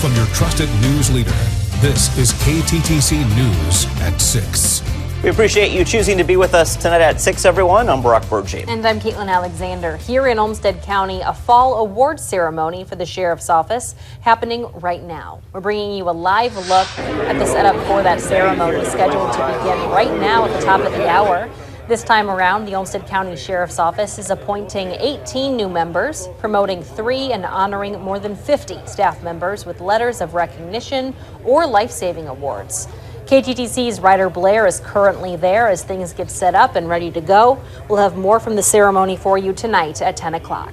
from your trusted news leader. This is KTTC News at 6. We appreciate you choosing to be with us tonight at 6, everyone. I'm Brock Burgee. And I'm Caitlin Alexander. Here in Olmsted County, a fall award ceremony for the Sheriff's Office happening right now. We're bringing you a live look at the setup for that ceremony, scheduled to begin right now at the top of the hour. This time around, the Olmsted County Sheriff's Office is appointing 18 new members, promoting 3 and honoring more than 50 staff members with letters of recognition or life-saving awards. KTTC's Ryder Blair is currently there as things get set up and ready to go. We'll have more from the ceremony for you tonight at 10 o'clock.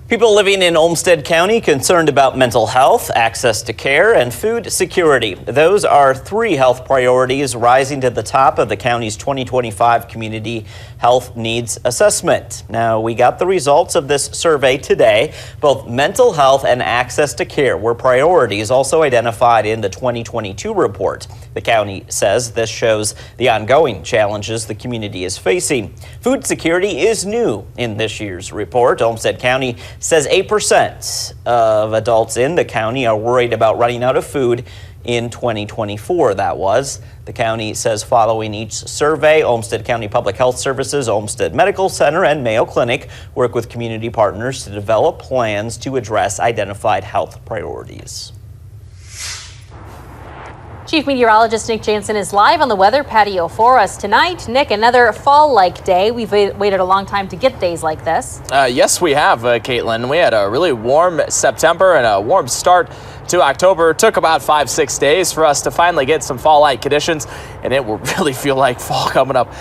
People living in Olmsted County concerned about mental health, access to care, and food security. Those are 3 health priorities rising to the top of the county's 2025 Community Health Needs Assessment. Now, we got the results of this survey today. Both mental health and access to care were priorities also identified in the 2022 report. The county says this shows the ongoing challenges the community is facing. Food security is new in this year's report. Olmsted County says 8% of adults in the county are worried about running out of food in 2024, that was. The county says following each survey, Olmsted County Public Health Services, Olmsted Medical Center, and Mayo Clinic work with community partners to develop plans to address identified health priorities. Chief Meteorologist Nick Jansen is live on the weather patio for us tonight. Nick, another fall-like day. We've waited a long time to get days like this. Yes, we have, Caitlin. We had a really warm September and a warm start to October. It took about 5-6 days for us to finally get some fall-like conditions, and it will really feel like fall coming up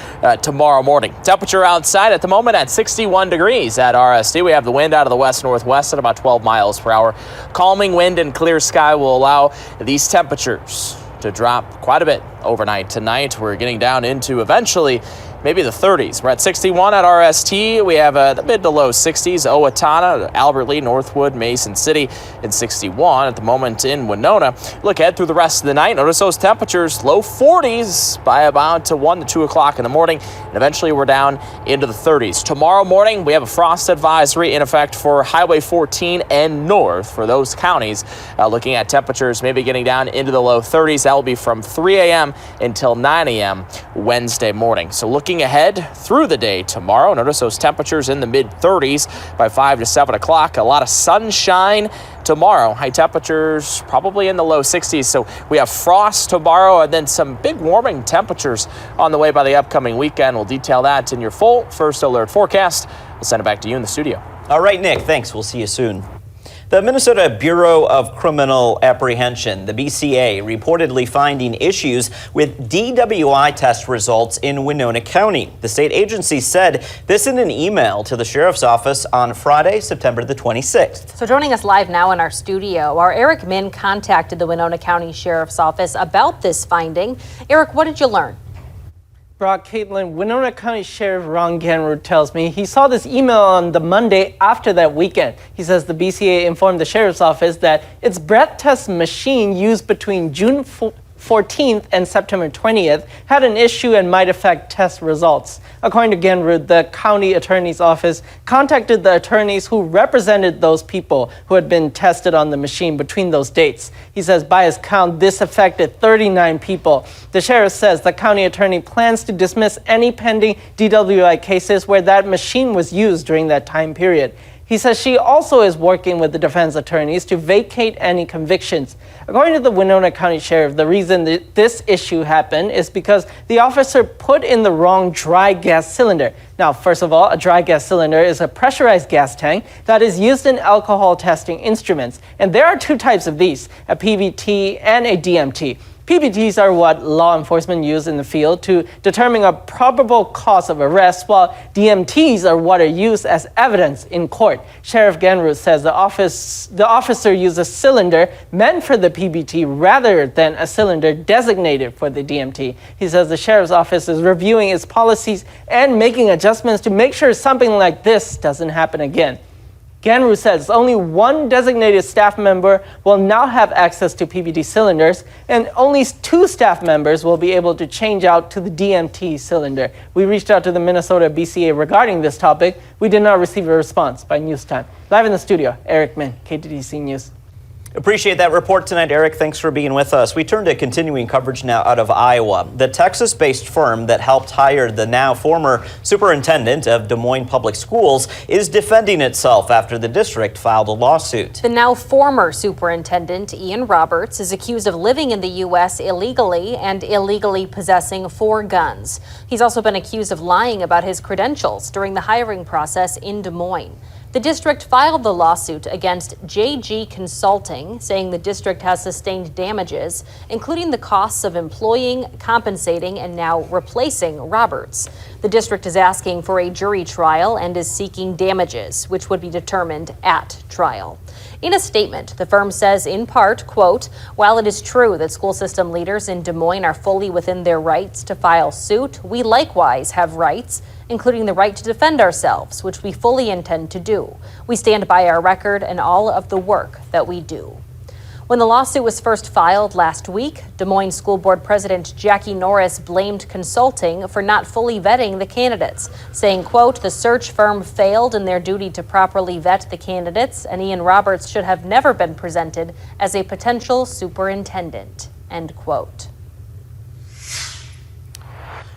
tomorrow morning. Temperature outside at the moment at 61 degrees at RST. We have the wind out of the west-northwest at about 12 miles per hour. Calming wind and clear sky will allow these temperatures to drop quite a bit overnight tonight. We're getting down into eventually maybe the 30s. We're at 61 at RST. We have the mid to low 60s. Owatonna, Albert Lee, Northwood, Mason City, and 61 at the moment in Winona. Look ahead through the rest of the night. Notice those temperatures, low 40s by about 1 to 2 o'clock in the morning. And eventually we're down into the 30s. Tomorrow morning, we have a frost advisory in effect for Highway 14 and north for those counties. Looking at temperatures maybe getting down into the low 30s. That will be from 3 a.m. until 9 a.m. Wednesday morning. So looking ahead through the day tomorrow, notice those temperatures in the mid-30s by 5 to 7 o'clock. A lot of sunshine tomorrow. High temperatures probably in the low 60s. So we have frost tomorrow and then some big warming temperatures on the way by the upcoming weekend. We'll detail that in your full first alert forecast. We'll send it back to you in the studio. All right, Nick, thanks. We'll see you soon. The Minnesota Bureau of Criminal Apprehension, the BCA, reportedly finding issues with DWI test results in Winona County. The state agency said this in an email to the Sheriff's Office on Friday, September the 26th. So joining us live now in our studio, our Eric Min contacted the Winona County Sheriff's Office about this finding. Eric, what did you learn? Brock, Caitlin, Winona County Sheriff Ron Genrud tells me he saw this email on the Monday after that weekend. He says the BCA informed the Sheriff's Office that its breath test machine used between June 14th and September 20th had an issue and might affect test results. According to Genrud, the county attorney's office contacted the attorneys who represented those people who had been tested on the machine between those dates. He says by his count, this affected 39 people. The sheriff says the county attorney plans to dismiss any pending DWI cases where that machine was used during that time period. He says she also is working with the defense attorneys to vacate any convictions. According to the Winona County Sheriff, the reason that this issue happened is because the officer put in the wrong dry gas cylinder. Now, first of all, a dry gas cylinder is a pressurized gas tank that is used in alcohol testing instruments. And there are 2 types of these, a PVT and a DMT. PBTs are what law enforcement use in the field to determine a probable cause of arrest, while DMTs are what are used as evidence in court. Sheriff Genrud says the officer used a cylinder meant for the PBT rather than a cylinder designated for the DMT. He says the sheriff's office is reviewing its policies and making adjustments to make sure something like this doesn't happen again. Genrud says only 1 designated staff member will now have access to PBT cylinders, and only 2 staff members will be able to change out to the DMT cylinder. We reached out to the Minnesota BCA regarding this topic. We did not receive a response by news time. Live in the studio, Eric Min, KTTC News. Appreciate that report tonight, Eric. Thanks for being with us. We turn to continuing coverage now out of Iowa. The Texas-based firm that helped hire the now former superintendent of Des Moines Public Schools is defending itself after the district filed a lawsuit. The now former superintendent, Ian Roberts, is accused of living in the U.S. illegally and illegally possessing 4 guns. He's also been accused of lying about his credentials during the hiring process in Des Moines. The district filed the lawsuit against JG Consulting, saying the district has sustained damages, including the costs of employing, compensating, and now replacing Roberts. The district is asking for a jury trial and is seeking damages, which would be determined at trial. In a statement, the firm says in part, quote, "While it is true that school system leaders in Des Moines are fully within their rights to file suit, we likewise have rights, including the right to defend ourselves, which we fully intend to do. We stand by our record and all of the work that we do." When the lawsuit was first filed last week, Des Moines School Board President Jackie Norris blamed Consulting for not fully vetting the candidates, saying, quote, "The search firm failed in their duty to properly vet the candidates, and Ian Roberts should have never been presented as a potential superintendent," end quote.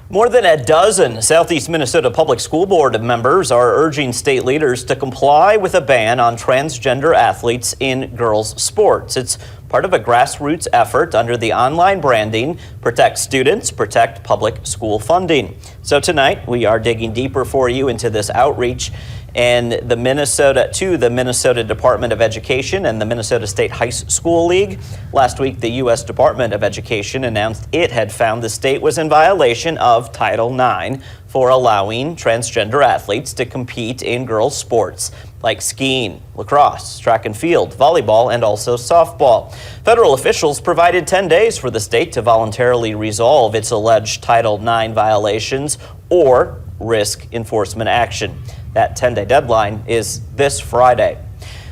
More than a dozen Southeast Minnesota Public School Board members are urging state leaders to comply with a ban on transgender athletes in girls' sports. It's part of a grassroots effort under the online branding, Protect Students, Protect Public School Funding. So tonight, we are digging deeper for you into this outreach and the Minnesota Department of Education and the Minnesota State High School League. Last week, the U.S. Department of Education announced it had found the state was in violation of Title IX for allowing transgender athletes to compete in girls' sports like skiing, lacrosse, track and field, volleyball, and also softball. Federal officials provided 10 days for the state to voluntarily resolve its alleged Title IX violations or risk enforcement action. That 10-day deadline is this Friday.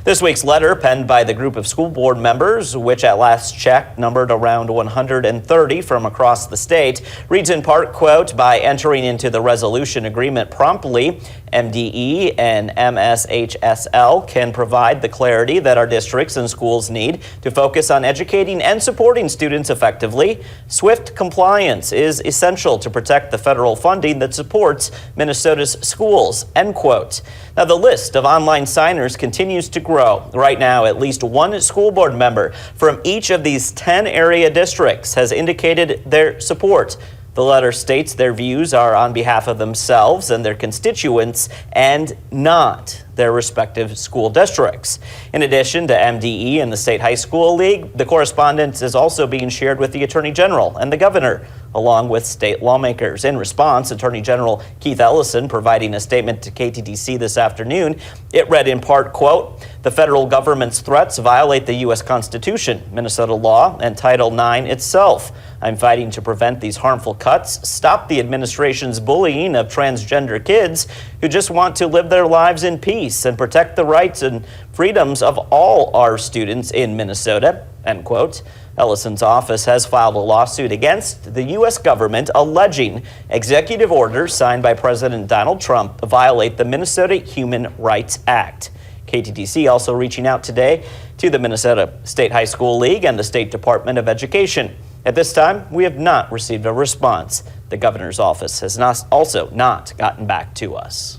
This week's letter, penned by the group of school board members, which at last check numbered around 130 from across the state, reads in part, quote, "By entering into the resolution agreement promptly, MDE and MSHSL can provide the clarity that our districts and schools need to focus on educating and supporting students effectively. Swift compliance is essential to protect the federal funding that supports Minnesota's schools," end quote. Now, the list of online signers continues to grow. Right now, at least one school board member from each of these 10 area districts has indicated their support. The letter states their views are on behalf of themselves and their constituents and not their respective school districts. In addition to MDE and the State High School League, the correspondence is also being shared with the Attorney General and the Governor, along with state lawmakers. In response, Attorney General Keith Ellison providing a statement to KTTC this afternoon. It read in part, quote, "The federal government's threats violate the U.S. Constitution, Minnesota law, and Title IX itself. I'm fighting to prevent these harmful cuts, stop the administration's bullying of transgender kids who just want to live their lives in peace and protect the rights and freedoms of all our students in Minnesota," end quote. Ellison's office has filed a lawsuit against the U.S. government alleging executive orders signed by President Donald Trump violate the Minnesota Human Rights Act. KTTC also reaching out today to the Minnesota State High School League and the State Department of Education. At this time, we have not received a response. The governor's office has also not gotten back to us.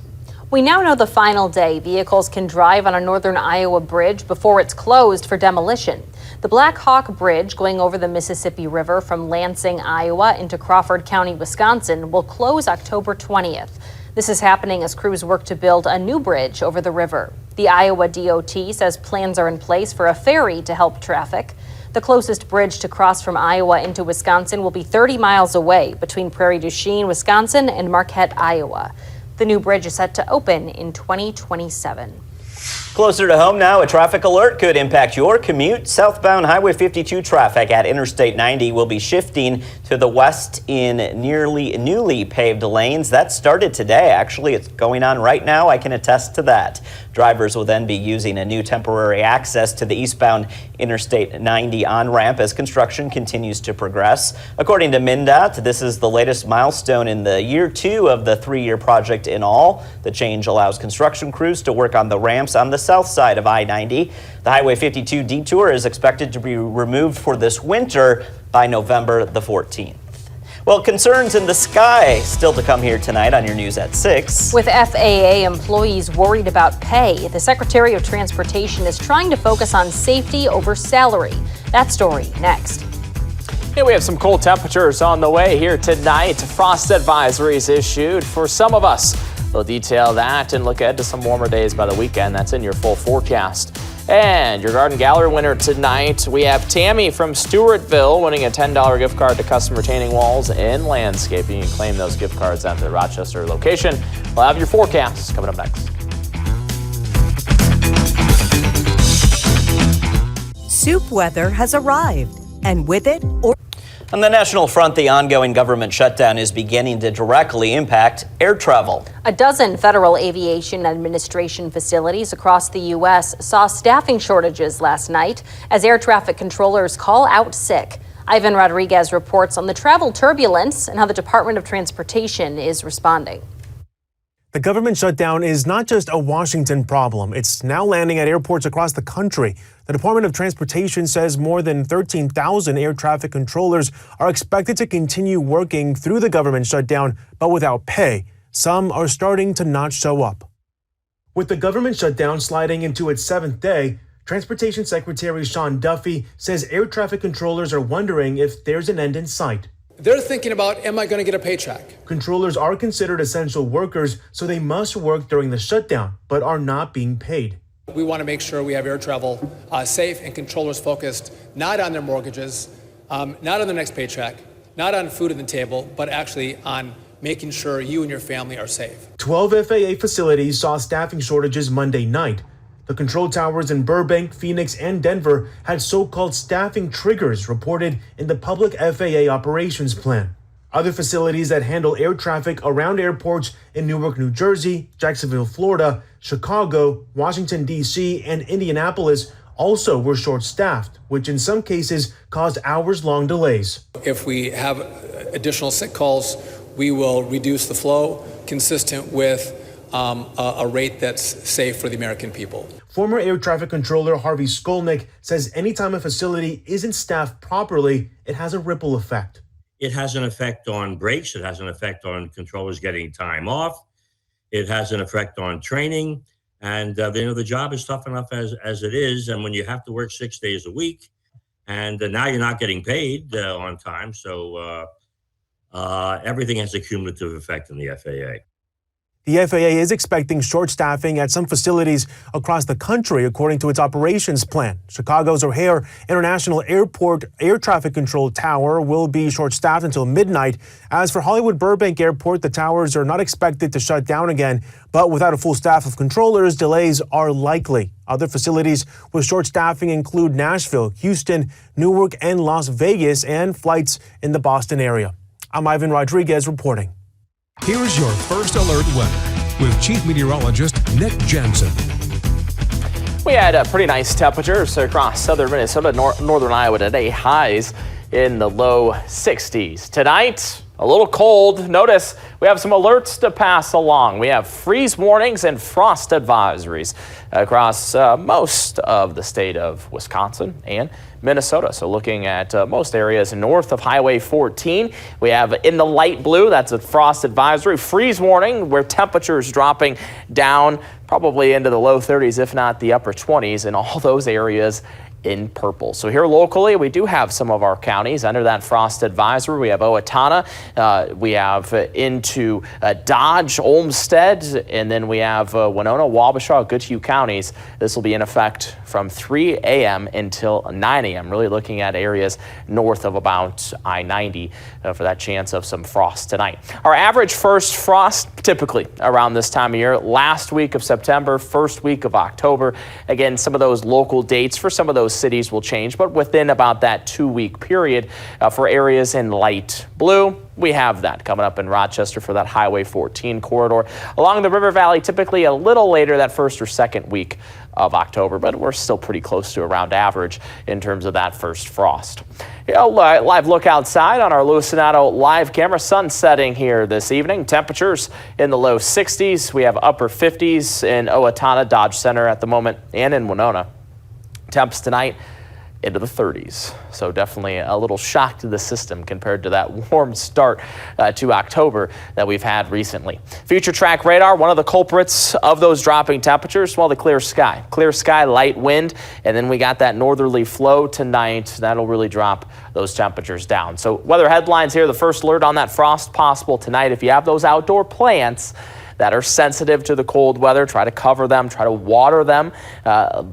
We now know the final day vehicles can drive on a northern Iowa bridge before it's closed for demolition. The Black Hawk Bridge going over the Mississippi River from Lansing, Iowa into Crawford County, Wisconsin will close October 20th. This is happening as crews work to build a new bridge over the river. The Iowa DOT says plans are in place for a ferry to help traffic. The closest bridge to cross from Iowa into Wisconsin will be 30 miles away between Prairie du Chien, Wisconsin and Marquette, Iowa. The new bridge is set to open in 2027. Closer to home now, a traffic alert could impact your commute. Southbound Highway 52 traffic at Interstate 90 will be shifting to the west in nearly newly paved lanes. That started today, actually. It's going on right now. I can attest to that. Drivers will then be using a new temporary access to the eastbound Interstate 90 on-ramp as construction continues to progress. According to MnDOT, this is the latest milestone in the year 2 of the 3-year project in all. The change allows construction crews to work on the ramps on the south side of I-90. The Highway 52 detour is expected to be removed for this winter by November the 14th. Well, concerns in the sky still to come here tonight on your news at 6. With FAA employees worried about pay, the Secretary of Transportation is trying to focus on safety over salary. That story next. Hey, we have some cold temperatures on the way here tonight. Frost advisories issued for some of us. We'll detail that and look ahead to some warmer days by the weekend. That's in your full forecast. And your garden gallery winner tonight, we have Tammy from Stewartville winning a $10 gift card to custom retaining walls and landscaping. You can claim those gift cards at the Rochester location. We'll have your forecasts coming up next. Soup weather has arrived, and with it, On the national front, the ongoing government shutdown is beginning to directly impact air travel. A dozen Federal Aviation Administration facilities across the U.S. saw staffing shortages last night as air traffic controllers call out sick. Ivan Rodriguez reports on the travel turbulence and how the Department of Transportation is responding. The government shutdown is not just a Washington problem. It's now landing at airports across the country. The Department of Transportation says more than 13,000 air traffic controllers are expected to continue working through the government shutdown, but without pay. Some are starting to not show up. With the government shutdown sliding into its 7th day, Transportation Secretary Sean Duffy says air traffic controllers are wondering if there's an end in sight. They're thinking about, am I going to get a paycheck? Controllers are considered essential workers, so they must work during the shutdown, but are not being paid. We want to make sure we have air travel safe and controllers focused not on their mortgages, not on their next paycheck, not on food at the table, but actually on making sure you and your family are safe. 12 FAA facilities saw staffing shortages Monday night. The control towers in Burbank, Phoenix, and Denver had so-called staffing triggers reported in the public FAA operations plan. Other facilities that handle air traffic around airports in Newark, New Jersey, Jacksonville, Florida, Chicago, Washington, D.C., and Indianapolis also were short-staffed, which in some cases caused hours-long delays. If we have additional sick calls, we will reduce the flow consistent with a rate that's safe for the American people. Former air traffic controller Harvey Skolnick says anytime a facility isn't staffed properly, it has a ripple effect. It has an effect on breaks. It has an effect on controllers getting time off. It has an effect on training. And the job is tough enough as it is. And when you have to work 6 days a week, and now you're not getting paid on time, so everything has a cumulative effect on the FAA. The FAA is expecting short staffing at some facilities across the country, according to its operations plan. Chicago's O'Hare International Airport Air Traffic Control Tower will be short-staffed until midnight. As for Hollywood Burbank Airport, the towers are not expected to shut down again, but without a full staff of controllers, delays are likely. Other facilities with short staffing include Nashville, Houston, Newark, and Las Vegas, and flights in the Boston area. I'm Ivan Rodriguez reporting. Here's your first alert weather with Chief Meteorologist Nick Jensen. We had pretty nice temperatures across southern Minnesota, northern Iowa today, highs in the low 60s. Tonight, a little cold. Notice we have some alerts to pass along. We have freeze warnings and frost advisories across most of the state of Wisconsin and Minnesota. So looking at most areas north of Highway 14, we have in the light blue, that's a frost advisory, freeze warning where temperatures dropping down probably into the low 30s, if not the upper 20s in all those areas in purple. So here locally, we do have some of our counties under that frost advisory. We have Owatonna, we have into Dodge, Olmsted, and then we have Winona, Wabasha, Goodhue counties. This will be in effect from 3 a.m. until 9 a.m. Really looking at areas north of about I-90 for that chance of some frost tonight. Our average first frost typically around this time of year, last week of September, first week of October. Again, some of those local dates for some of those cities will change, but within about that 2-week period for areas in light blue, we have that coming up in Rochester for that Highway 14 corridor. Along the River Valley, typically a little later, that first or second week of October, but we're still pretty close to around average in terms of that first frost. Live look outside on our Lucianato live camera. Sun setting here this evening. Temperatures in the low 60s. We have upper 50s in Owatonna, Dodge Center at the moment, and in Winona. Temps tonight into the 30s. So definitely a little shock to the system compared to that warm start to October that we've had recently. Future track radar, one of the culprits of those dropping temperatures, well, the clear sky. Clear sky, light wind, and then we got that northerly flow tonight. That'll really drop those temperatures down. So weather headlines here, the first alert on that frost possible tonight. If you have those outdoor plants that are sensitive to the cold weather, try to cover them, try to water them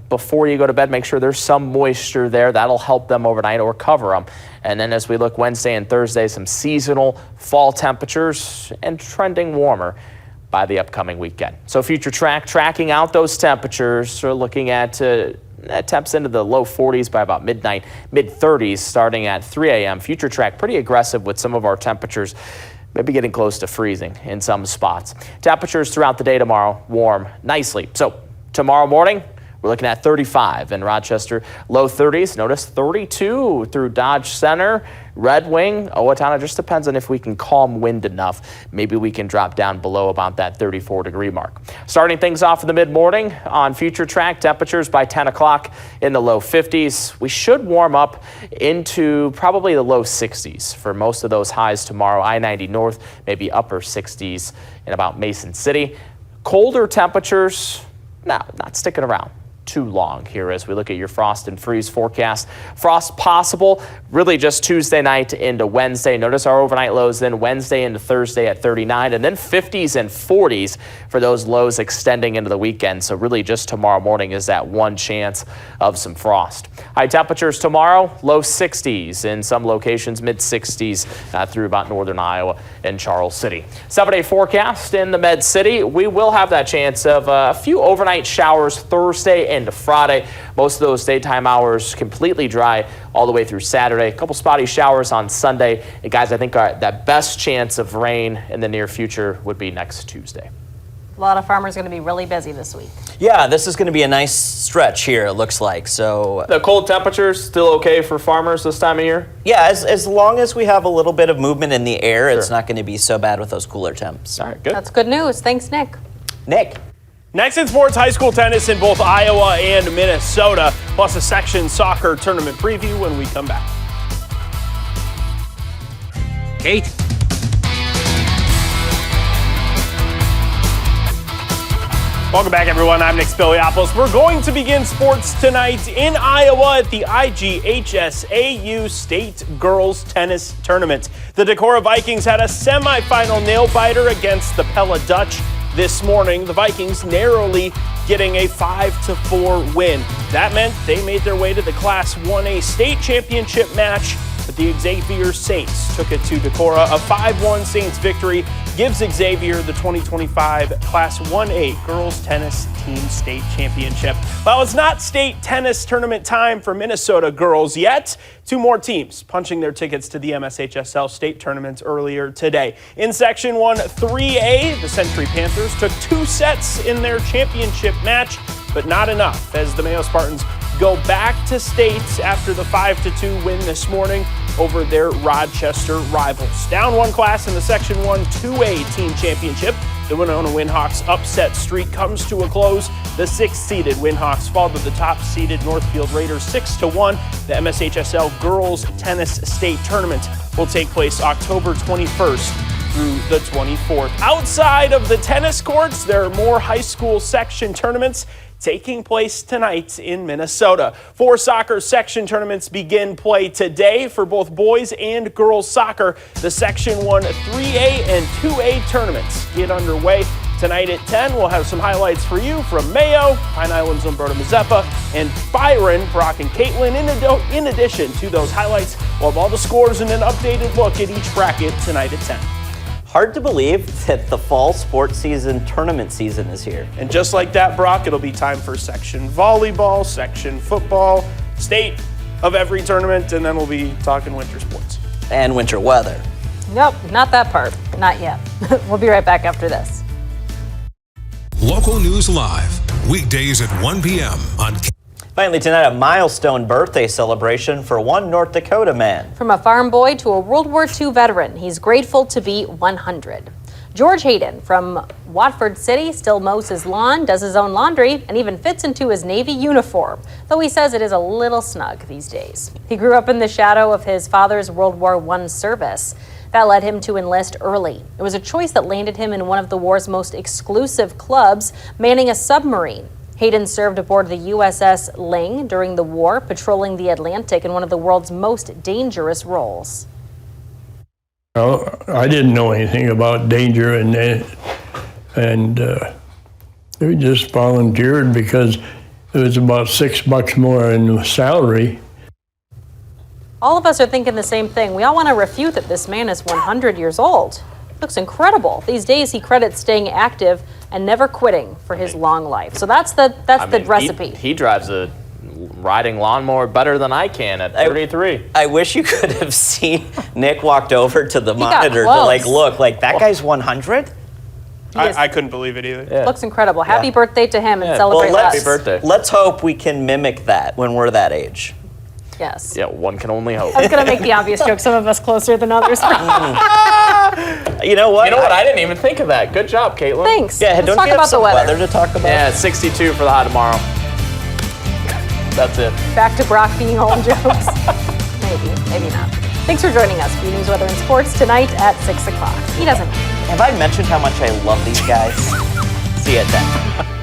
before you go to bed. Make sure there's some moisture there. That'll help them overnight, or cover them. And then as we look Wednesday and Thursday, some seasonal fall temperatures and trending warmer by the upcoming weekend. So future tracking out those temperatures. We're looking at temps into the low 40s by about midnight, mid 30s starting at 3 a.m. Future track pretty aggressive with some of our temperatures maybe getting close to freezing in some spots. Temperatures throughout the day tomorrow, warm nicely. So tomorrow morning, we're looking at 35 in Rochester, low 30s. Notice 32 through Dodge Center, Red Wing, Owatonna. Just depends on if we can calm wind enough. Maybe we can drop down below about that 34-degree mark. Starting things off in the mid-morning on future track, temperatures by 10 o'clock in the low 50s. We should warm up into probably the low 60s for most of those highs tomorrow. I-90 north, maybe upper 60s in about Mason City. Colder temperatures, not sticking around too long here as we look at your frost and freeze forecast. Frost possible really just Tuesday night into Wednesday. Notice our overnight lows then Wednesday into Thursday at 39, and then 50s and 40s for those lows extending into the weekend. So really just tomorrow morning is that one chance of some frost. High temperatures tomorrow, low 60s in some locations, mid 60s through about northern Iowa and Charles City. 7-day forecast in the Med City. We will have that chance of a few overnight showers Thursday into Friday. Most of those daytime hours completely dry all the way through Saturday. A couple spotty showers on Sunday. And guys, I think that best chance of rain in the near future would be next Tuesday. A lot of farmers are going to be really busy this week. Yeah, this is going to be a nice stretch here, it looks like. So the cold temperatures still okay for farmers this time of year? Yeah, as long as we have a little bit of movement in the air, It's not going to be so bad with those cooler temps. All right, good. That's good news. Thanks, Nick. Nick. Next in sports, high school tennis in both Iowa and Minnesota, plus a section soccer tournament preview when we come back. Kate? Welcome back, everyone. I'm Nick Spiliopoulos. We're going to begin sports tonight in Iowa at the IGHSAU State Girls Tennis Tournament. The Decorah Vikings had a semifinal nail-biter against the Pella Dutch this morning. The Vikings narrowly getting a 5-4 win. That meant they made their way to the Class 1A state championship match, but the Xavier Saints took it to Decorah. A 5-1 Saints victory gives Xavier the 2025 Class 1A Girls Tennis Team State Championship. Well, it's not state tennis tournament time for Minnesota girls yet. Two more teams punching their tickets to the MSHSL state tournament earlier today. In Section 1 3A, the Century Panthers took 2 sets in their championship match, but not enough as the Mayo Spartans go back to state after the 5-2 win this morning over their Rochester rivals. Down one class in the Section 1 2A team championship, the Winona Windhawks upset streak comes to a close. The 6th-seeded Windhawks fall to the top-seeded Northfield Raiders 6-1. The MSHSL Girls Tennis State Tournament will take place October 21st through the 24th. Outside of the tennis courts, there are more high school section tournaments taking place tonight in Minnesota. 4 soccer section tournaments begin play today for both boys and girls soccer. The Section 1 3A and 2A tournaments get underway. Tonight at 10, we'll have some highlights for you from Mayo, Pine Island's Umberto Mazeppa, and Byron, Brock, and Caitlin. In addition to those highlights, we'll have all the scores and an updated look at each bracket tonight at 10. Hard to believe that the fall sports season tournament season is here. And just like that, Brock, it'll be time for section volleyball, section football, state of every tournament, and then we'll be talking winter sports. And winter weather. Nope, not that part. Not yet. We'll be right back after this. Local News Live Weekdays at 1 p.m. on Finally tonight, a milestone birthday celebration for one North Dakota man. From a farm boy to a World War II veteran, he's grateful to be 100. George Hayden from Watford City still mows his lawn, does his own laundry, and even fits into his Navy uniform, though he says it is a little snug these days. He grew up in the shadow of his father's World War I service. That led him to enlist early. It was a choice that landed him in one of the war's most exclusive clubs, manning a submarine. Hayden served aboard the USS Ling during the war, patrolling the Atlantic in one of the world's most dangerous roles. Well, I didn't know anything about danger, and we just volunteered because it was about $6 more in salary. All of us are thinking the same thing. We all want to refute that this man is 100 years old. Looks incredible. These days he credits staying active and never quitting for his long life. So that's the recipe. He drives a riding lawnmower better than I can at 33. I wish you could have seen Nick walked over to the monitor to look that guy's 100. I couldn't believe it either. Yeah. Looks incredible. Happy birthday to him and celebrate us. Happy birthday. Let's hope we can mimic that when we're that age. Yes. Yeah, one can only hope. I was going to make the obvious joke, some of us closer than others. You know what? I didn't even think of that. Good job, Caitlin. Thanks. Yeah, Let's don't talk you have about some the weather to talk about? Yeah, it's 62 for the high tomorrow. That's it. Back to Brock being home jokes. Maybe not. Thanks for joining us. View News, Weather, and Sports tonight at 6 o'clock. He doesn't. Have I mentioned how much I love these guys? See you at 10.